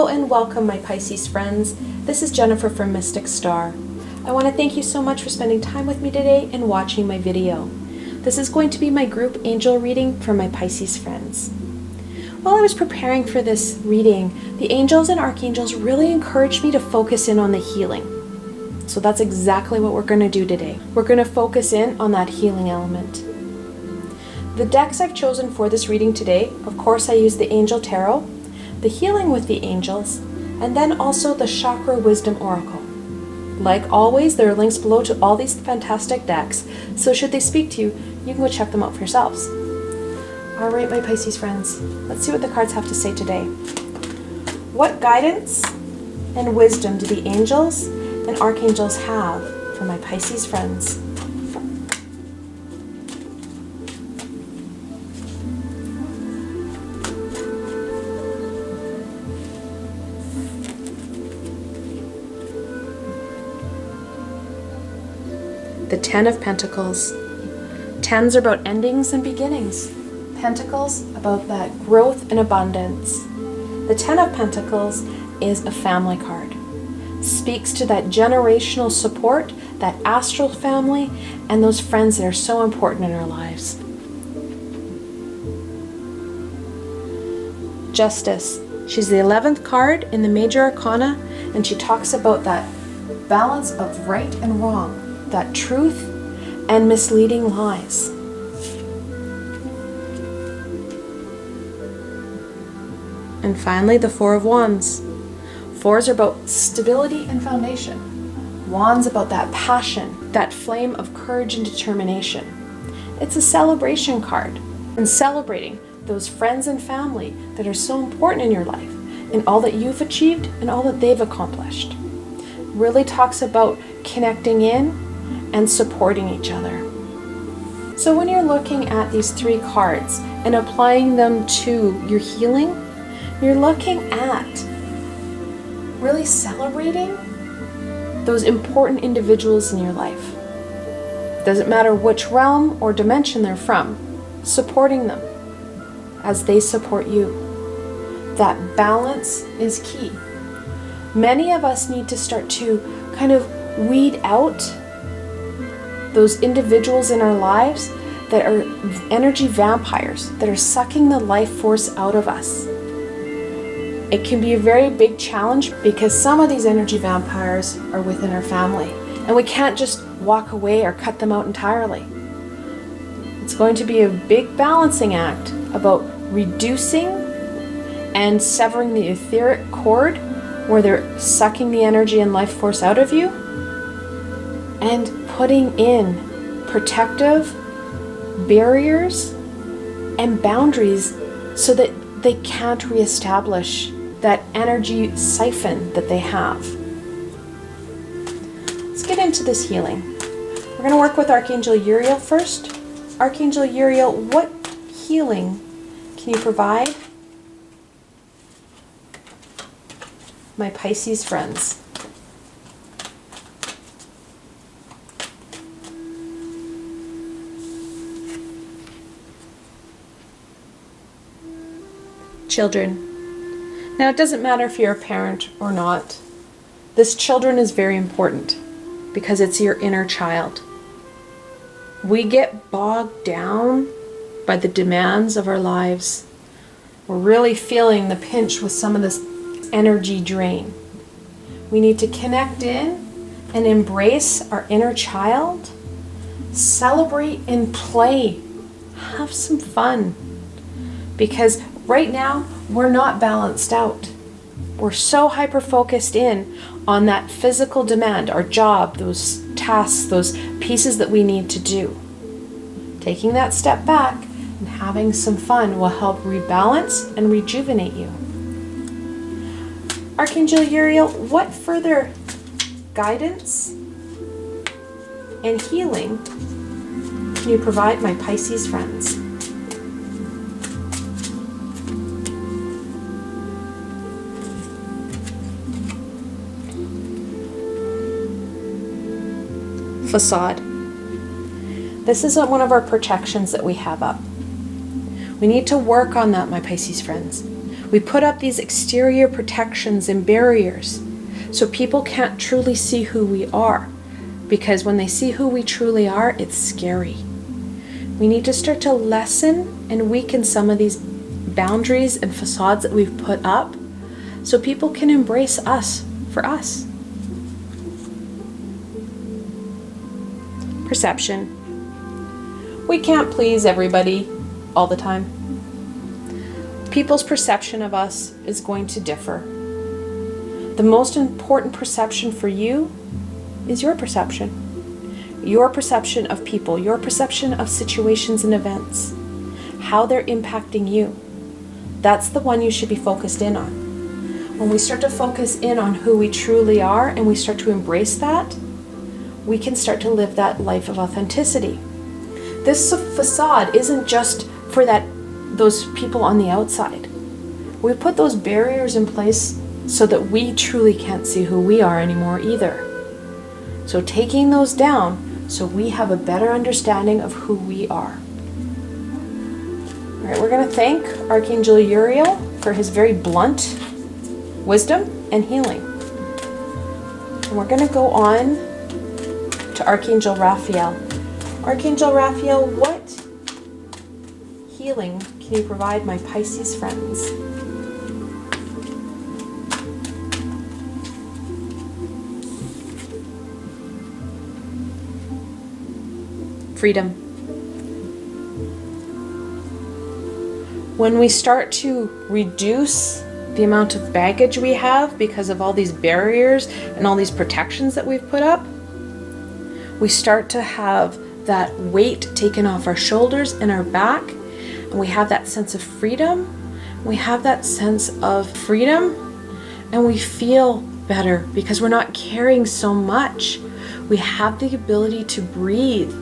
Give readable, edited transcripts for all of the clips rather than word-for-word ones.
Hello and welcome, my Pisces friends. This is Jennifer from Mystic Star. I want to thank you so much for spending time with me today and watching my video. This is going to be my group angel reading for my Pisces friends. While I was preparing for this reading, the angels and archangels really encouraged me to focus in on the healing. So that's exactly what we're going to do today. We're going to focus in on that healing element. The decks I've chosen for this reading today, of course I use the Angel Tarot, the Healing with the Angels, and then also the Chakra Wisdom Oracle. Like always, there are links below to all these fantastic decks, so should they speak to you, you can go check them out for yourselves. Alright, my Pisces friends, let's see what the cards have to say today. What guidance and wisdom do the angels and archangels have for my Pisces friends? The Ten of Pentacles. Tens are about endings and beginnings. Pentacles about that growth and abundance. The Ten of Pentacles is a family card. Speaks to that generational support, that astral family, and those friends that are so important in our lives. Justice. She's the 11th card in the Major Arcana, and she talks about that balance of right and wrong, that truth and misleading lies. And finally, the Four of Wands. Fours are about stability and foundation. Wands about that passion, that flame of courage and determination. It's a celebration card, and celebrating those friends and family that are so important in your life, and all that you've achieved and all that they've accomplished. Really talks about connecting in and supporting each other. So when you're looking at these three cards and applying them to your healing, you're looking at really celebrating those important individuals in your life. Doesn't matter which realm or dimension they're from, supporting them as they support you. That balance is key. Many of us need to start to kind of weed out those individuals in our lives that are energy vampires, that are sucking the life force out of us. It can be a very big challenge because some of these energy vampires are within our family, and we can't just walk away or cut them out entirely. It's going to be a big balancing act about reducing and severing the etheric cord where they're sucking the energy and life force out of you, and putting in protective barriers and boundaries so that they can't reestablish that energy siphon that they have. Let's get into this healing. We're going to work with Archangel Uriel first. Archangel Uriel, what healing can you provide my Pisces friends? Children. Now, it doesn't matter if you're a parent or not. This children is very important because it's your inner child. We get bogged down by the demands of our lives. We're really feeling the pinch with some of this energy drain. We need to connect in and embrace our inner child, celebrate and play, have some fun, because right now, we're not balanced out. We're so hyper-focused in on that physical demand, our job, those tasks, those pieces that we need to do. Taking that step back and having some fun will help rebalance and rejuvenate you. Archangel Uriel, what further guidance and healing can you provide my Pisces friends? Facade. This is one of our protections that we have up. We need to work on that, my Pisces friends. We put up these exterior protections and barriers so people can't truly see who we are, because when they see who we truly are, it's scary. We need to start to lessen and weaken some of these boundaries and facades that we've put up so people can embrace us for us. Perception. We can't please everybody all the time. People's perception of us is going to differ. The most important perception for you is your perception. Your perception of people, your perception of situations and events, how they're impacting you. That's the one you should be focused in on. When we start to focus in on who we truly are and we start to embrace that, we can start to live that life of authenticity. This facade isn't just for those people on the outside. We put those barriers in place so that we truly can't see who we are anymore either. So taking those down so we have a better understanding of who we are. All right, we're going to thank Archangel Uriel for his very blunt wisdom and healing. And we're going to go on to Archangel Raphael. Archangel Raphael, what healing can you provide my Pisces friends? Freedom. When we start to reduce the amount of baggage we have because of all these barriers and all these protections that we've put up, we start to have that weight taken off our shoulders and our back, and we have that sense of freedom. We have that sense of freedom, and we feel better because we're not carrying so much. We have the ability to breathe.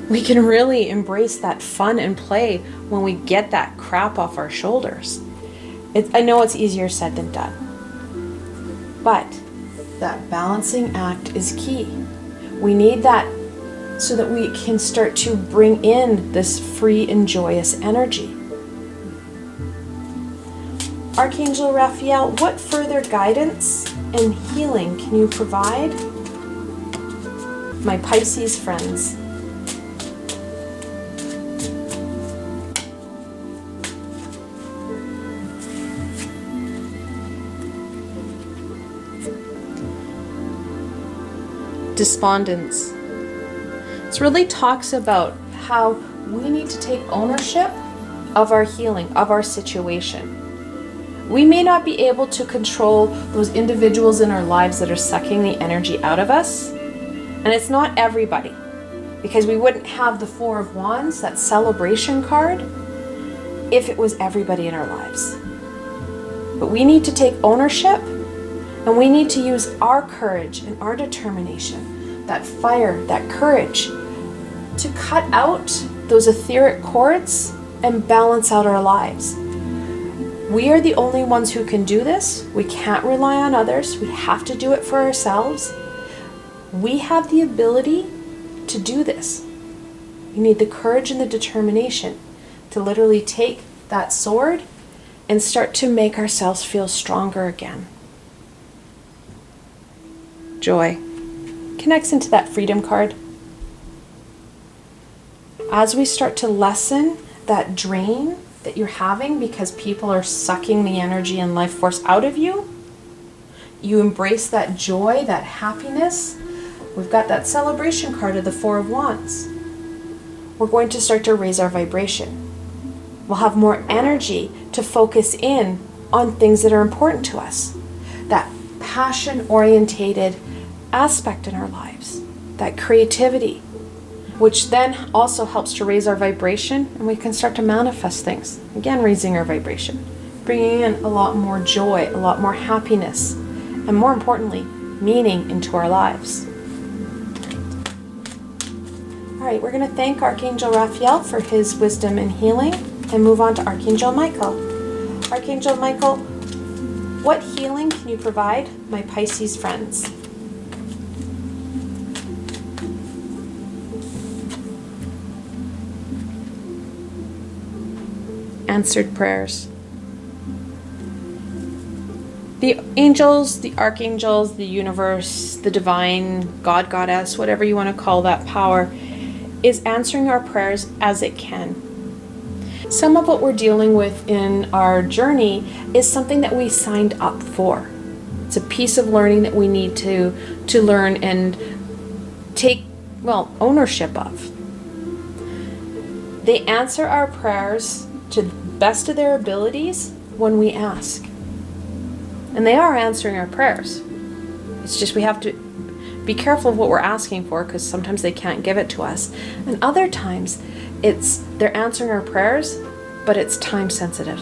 We can really embrace that fun and play when we get that crap off our shoulders. I know it's easier said than done, but that balancing act is key. We need that so that we can start to bring in this free and joyous energy. Archangel Raphael, what further guidance and healing can you provide my Pisces friends? Despondence. This really talks about how we need to take ownership of our healing, of our situation. We may not be able to control those individuals in our lives that are sucking the energy out of us, and it's not everybody, because we wouldn't have the Four of Wands, that celebration card, if it was everybody in our lives. But we need to take ownership, and we need to use our courage and our determination, that fire, that courage, to cut out those etheric cords and balance out our lives. We are the only ones who can do this. We can't rely on others. We have to do it for ourselves. We have the ability to do this. We need the courage and the determination to literally take that sword and start to make ourselves feel stronger again. Joy connects into that freedom card. As we start to lessen that drain that you're having because people are sucking the energy and life force out of you, you embrace that joy, that happiness. We've got that celebration card of the Four of Wands. We're going to start to raise our vibration. We'll have more energy to focus in on things that are important to us. That passion-orientated aspect in our lives, that creativity, which then also helps to raise our vibration, and we can start to manifest things. Again, raising our vibration, bringing in a lot more joy, a lot more happiness, and more importantly, meaning into our lives. All right, we're going to thank Archangel Raphael for his wisdom and healing and move on to Archangel Michael. Archangel Michael, what healing can you provide my Pisces friends? Answered prayers. The angels, the archangels, the universe, the divine, God, goddess, whatever you want to call that power, is answering our prayers as it can. Some of what we're dealing with in our journey is something that we signed up for. It's a piece of learning that we need to learn and take, ownership of. They answer our prayers to the best of their abilities when we ask. And they are answering our prayers. It's just we have to be careful of what we're asking for, because sometimes they can't give it to us. And other times they're answering our prayers, but it's time sensitive.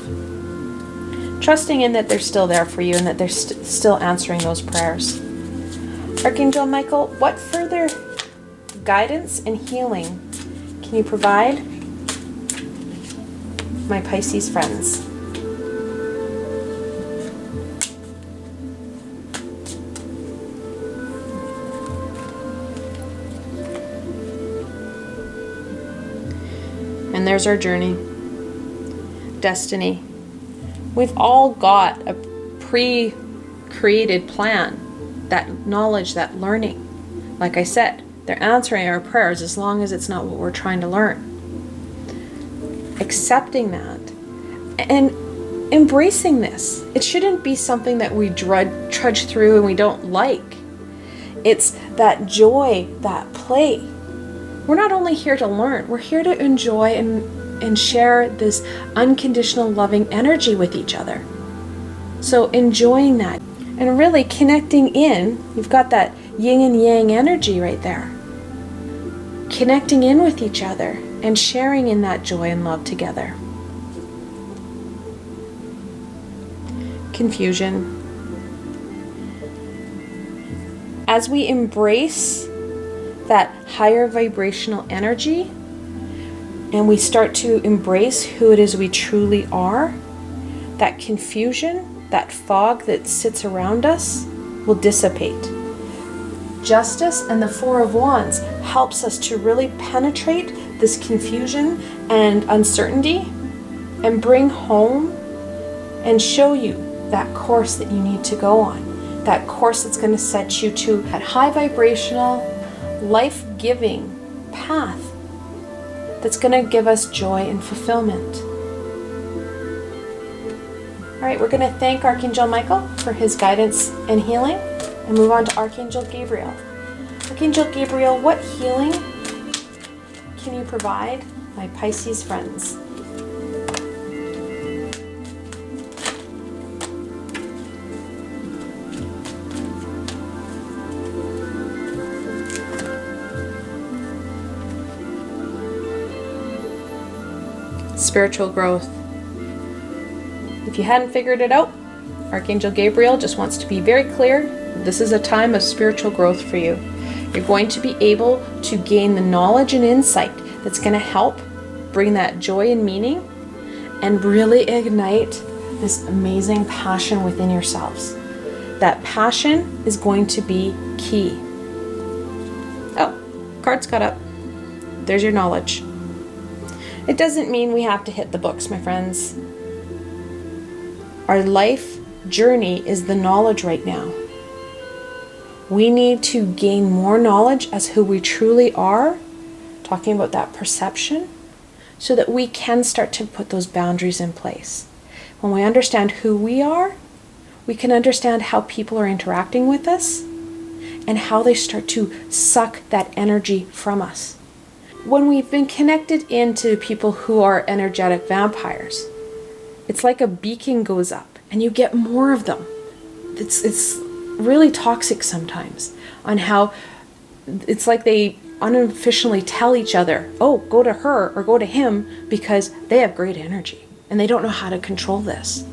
Trusting in that they're still there for you and that they're still answering those prayers. Archangel Michael, what further guidance and healing can you provide my Pisces friends? And there's our journey. Destiny. We've all got a pre-created plan, that knowledge, that learning. Like I said, they're answering our prayers as long as it's not what we're trying to learn. Accepting that and embracing this. It shouldn't be something that we trudge through and we don't like. It's that joy, that play. We're not only here to learn, we're here to enjoy and share this unconditional loving energy with each other. So enjoying that and really connecting in, you've got that yin and yang energy right there. Connecting in with each other and sharing in that joy and love together. Confusion. As we embrace that higher vibrational energy and we start to embrace who it is we truly are, that confusion, that fog that sits around us will dissipate. Justice and the Four of Wands helps us to really penetrate this confusion and uncertainty and bring home and show you that course that you need to go on, that course that's going to set you to that high vibrational, life-giving path that's going to give us joy and fulfillment. All right, we're going to thank Archangel Michael for his guidance and healing and move on to Archangel Gabriel. Archangel Gabriel, what healing can you provide my Pisces friends? Spiritual growth. If you hadn't figured it out, Archangel Gabriel just wants to be very clear. This is a time of spiritual growth for you. You're going to be able to gain the knowledge and insight that's going to help bring that joy and meaning and really ignite this amazing passion within yourselves. That passion is going to be key. Oh, cards got up. There's your knowledge. It doesn't mean we have to hit the books, my friends. Our life journey is the knowledge right now. We need to gain more knowledge as who we truly are, talking about that perception, so that we can start to put those boundaries in place. When we understand who we are, we can understand how people are interacting with us and how they start to suck that energy from us. When we've been connected into people who are energetic vampires, it's like a beacon goes up and you get more of them. It's really toxic sometimes on how it's like they unofficially tell each other, oh, go to her or go to him because they have great energy and they don't know how to control this.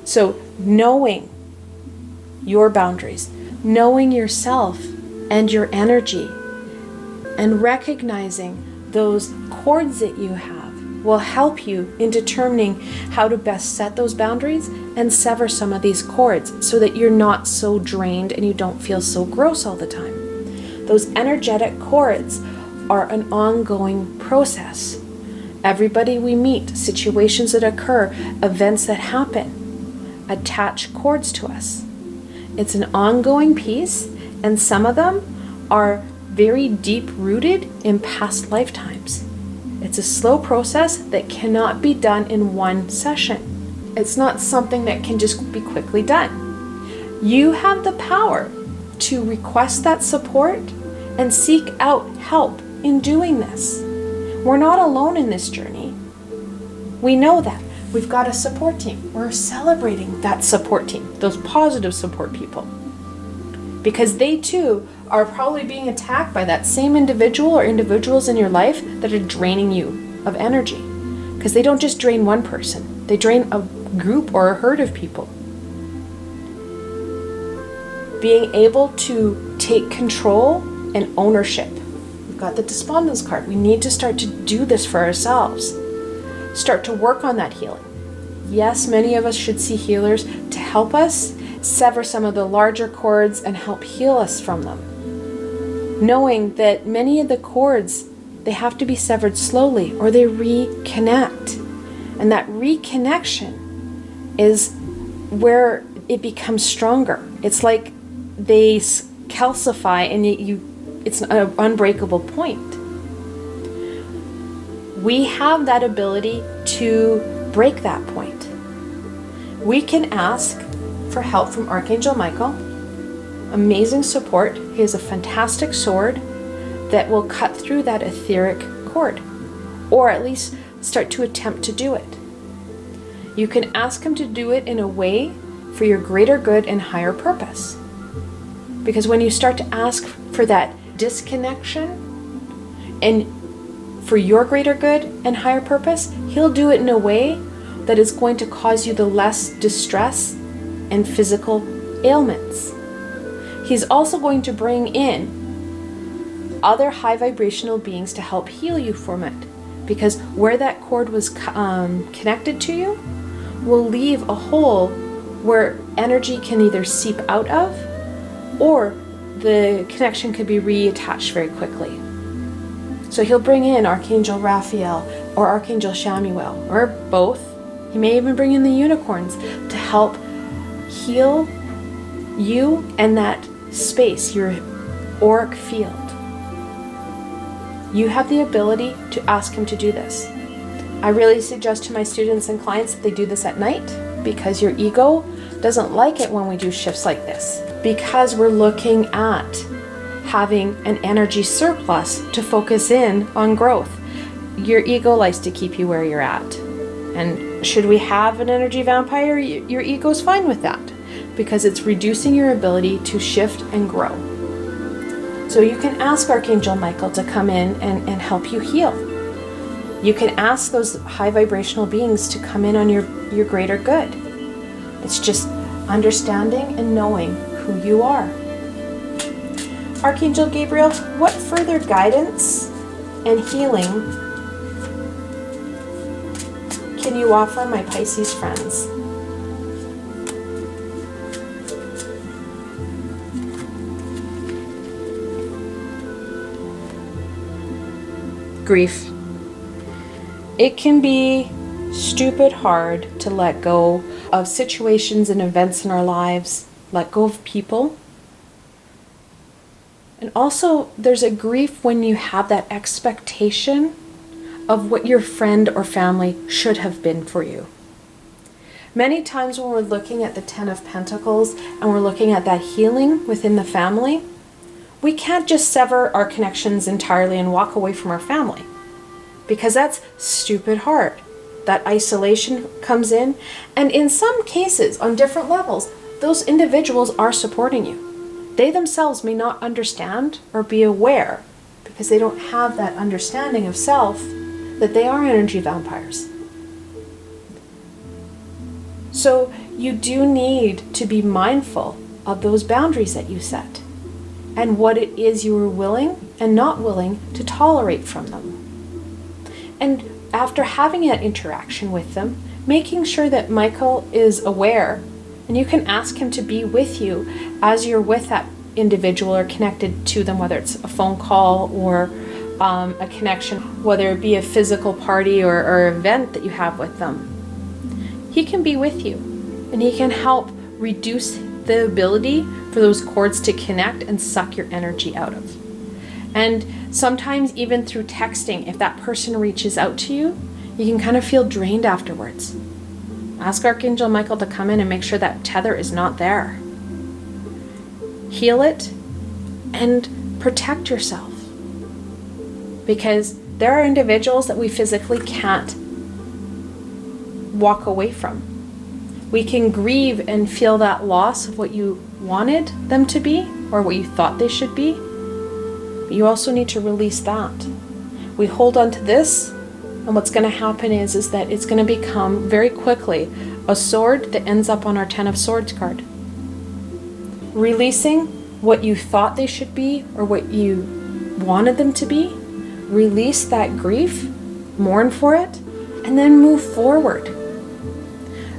So knowing your boundaries, knowing yourself and your energy, and recognizing those cords that you have will help you in determining how to best set those boundaries and sever some of these cords so that you're not so drained and you don't feel so gross all the time. Those energetic cords are an ongoing process. Everybody we meet, situations that occur, events that happen, attach cords to us. It's an ongoing piece, and some of them are very deep rooted in past lifetimes. It's a slow process that cannot be done in one session. It's not something that can just be quickly done. You have the power to request that support and seek out help in doing this. We're not alone in this journey. We know that. We've got a support team. We're celebrating that support team, those positive support people. Because they too are probably being attacked by that same individual or individuals in your life that are draining you of energy. Because they don't just drain one person, they drain a group or a herd of people. Being able to take control and ownership. We've got the Despondence card. We need to start to do this for ourselves. Start to work on that healing. Yes, many of us should see healers to help us sever some of the larger cords and help heal us from them. Knowing that many of the cords, they have to be severed slowly or they reconnect. And that reconnection is where it becomes stronger. It's like they calcify and it's an unbreakable point. We have that ability to break that point. We can ask for help from Archangel Michael. Amazing support. He has a fantastic sword that will cut through that etheric cord, or at least start to attempt to do it. You can ask him to do it in a way for your greater good and higher purpose. Because when you start to ask for that disconnection and for your greater good and higher purpose, he'll do it in a way that is going to cause you the less distress and physical ailments. He's also going to bring in other high vibrational beings to help heal you from it. Because where that cord was connected to you will leave a hole where energy can either seep out of or the connection could be reattached very quickly. So he'll bring in Archangel Raphael or Archangel Samuel or both. He may even bring in the unicorns to help heal you and that space, your auric field. You have the ability to ask him to do this. I really suggest to my students and clients that they do this at night because your ego doesn't like it when we do shifts like this, because we're looking at having an energy surplus to focus in on growth. Your ego likes to keep you where you're at. And should we have an energy vampire, your ego's fine with that because it's reducing your ability to shift and grow. So you can ask Archangel Michael to come in and help you heal. You can ask those high vibrational beings to come in on your greater good. It's just understanding and knowing who you are. Archangel Gabriel, what further guidance and healing can you offer my Pisces friends? Grief. It can be stupid hard to let go of situations and events in our lives, let go of people. And also, there's a grief when you have that expectation of what your friend or family should have been for you. Many times when we're looking at the Ten of Pentacles and we're looking at that healing within the family, we can't just sever our connections entirely and walk away from our family, because that's stupid hard. That isolation comes in, and in some cases, on different levels, those individuals are supporting you. They themselves may not understand or be aware, because they don't have that understanding of self, that they are energy vampires. So you do need to be mindful of those boundaries that you set and what it is you are willing and not willing to tolerate from them. And after having that interaction with them, making sure that Michael is aware, and you can ask him to be with you as you're with that individual or connected to them, whether it's a phone call or a connection, whether it be a physical party or event that you have with them. He can be with you and he can help reduce the ability for those cords to connect and suck your energy out of. And sometimes even through texting, if that person reaches out to you, you can kind of feel drained afterwards. Ask Archangel Michael to come in and make sure that tether is not there. Heal it and protect yourself. Because there are individuals that we physically can't walk away from. We can grieve and feel that loss of what you wanted them to be or what you thought they should be. But you also need to release that. We hold on to this, and what's going to happen is that it's going to become very quickly a sword that ends up on our 10 of Swords card. Releasing what you thought they should be or what you wanted them to be. Release that grief, mourn for it, and then move forward.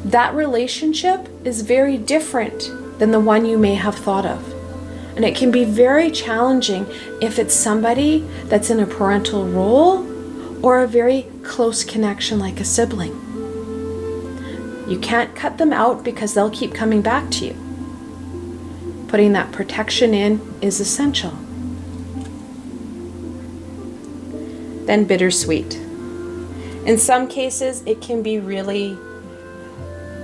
That relationship is very different than the one you may have thought of. And it can be very challenging if it's somebody that's in a parental role or a very close connection like a sibling. You can't cut them out because they'll keep coming back to you. Putting that protection in is essential. Then bittersweet. In some cases, it can be really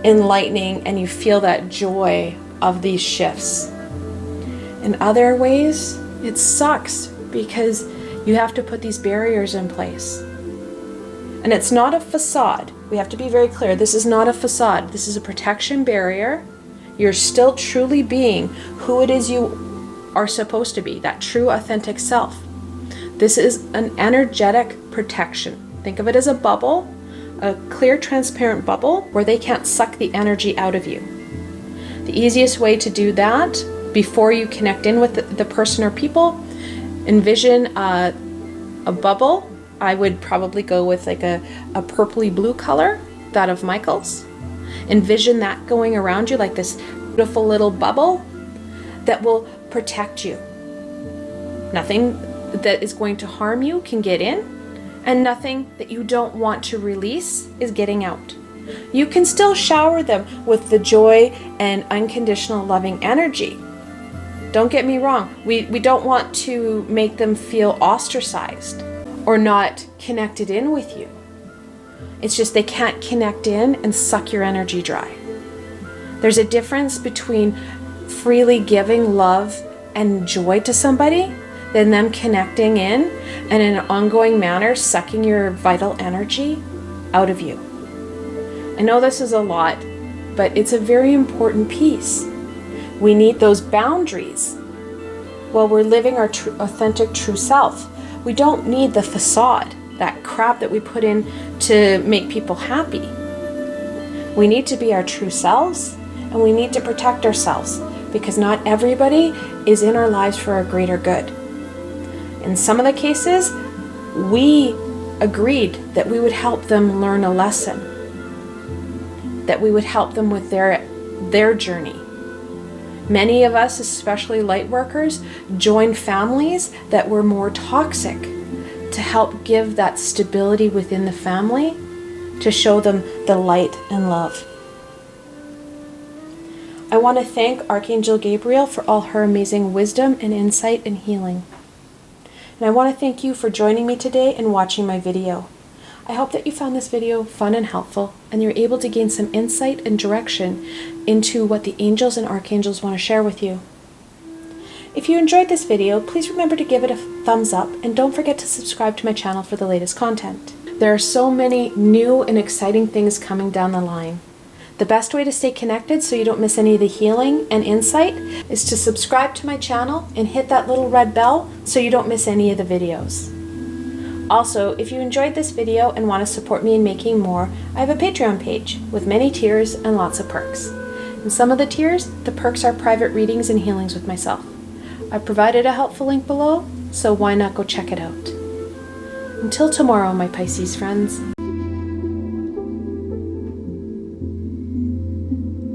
enlightening and you feel that joy of these shifts. In other ways, it sucks because you have to put these barriers in place. And it's not a facade. We have to be very clear. This is not a facade. This is a protection barrier. You're still truly being who it is you are supposed to be, that true authentic self. This is an energetic protection. Think of it as a bubble, a clear transparent bubble where they can't suck the energy out of you. The easiest way to do that before you connect in with the person or people, envision a bubble. I would probably go with like a purpley blue color, that of Michael's. Envision that going around you like this beautiful little bubble that will protect you. Nothing that is going to harm you can get in, and nothing that you don't want to release is getting out. You can still shower them with the joy and unconditional loving energy. Don't get me wrong, we don't want to make them feel ostracized or not connected in with you. It's just they can't connect in and suck your energy dry. There's a difference between freely giving love and joy to somebody than them connecting in and in an ongoing manner sucking your vital energy out of you. I know this is a lot, but it's a very important piece. We need those boundaries while we're living our authentic true self. We don't need the facade, that crap that we put in to make people happy. We need to be our true selves, and we need to protect ourselves because not everybody is in our lives for a greater good. In some of the cases, we agreed that we would help them learn a lesson, that we would help them with their journey. Many of us, especially light workers, joined families that were more toxic to help give that stability within the family, to show them the light and love. I want to thank Archangel Gabriel for all her amazing wisdom and insight and healing. And I want to thank you for joining me today and watching my video. I hope that you found this video fun and helpful, and you're able to gain some insight and direction into what the angels and archangels want to share with you. If you enjoyed this video, please remember to give it a thumbs up, and don't forget to subscribe to my channel for the latest content. There are so many new and exciting things coming down the line. The best way to stay connected so you don't miss any of the healing and insight is to subscribe to my channel and hit that little red bell so you don't miss any of the videos. Also, if you enjoyed this video and want to support me in making more, I have a Patreon page with many tiers and lots of perks. In some of the tiers, the perks are private readings and healings with myself. I've provided a helpful link below, so why not go check it out. Until tomorrow, my Pisces friends.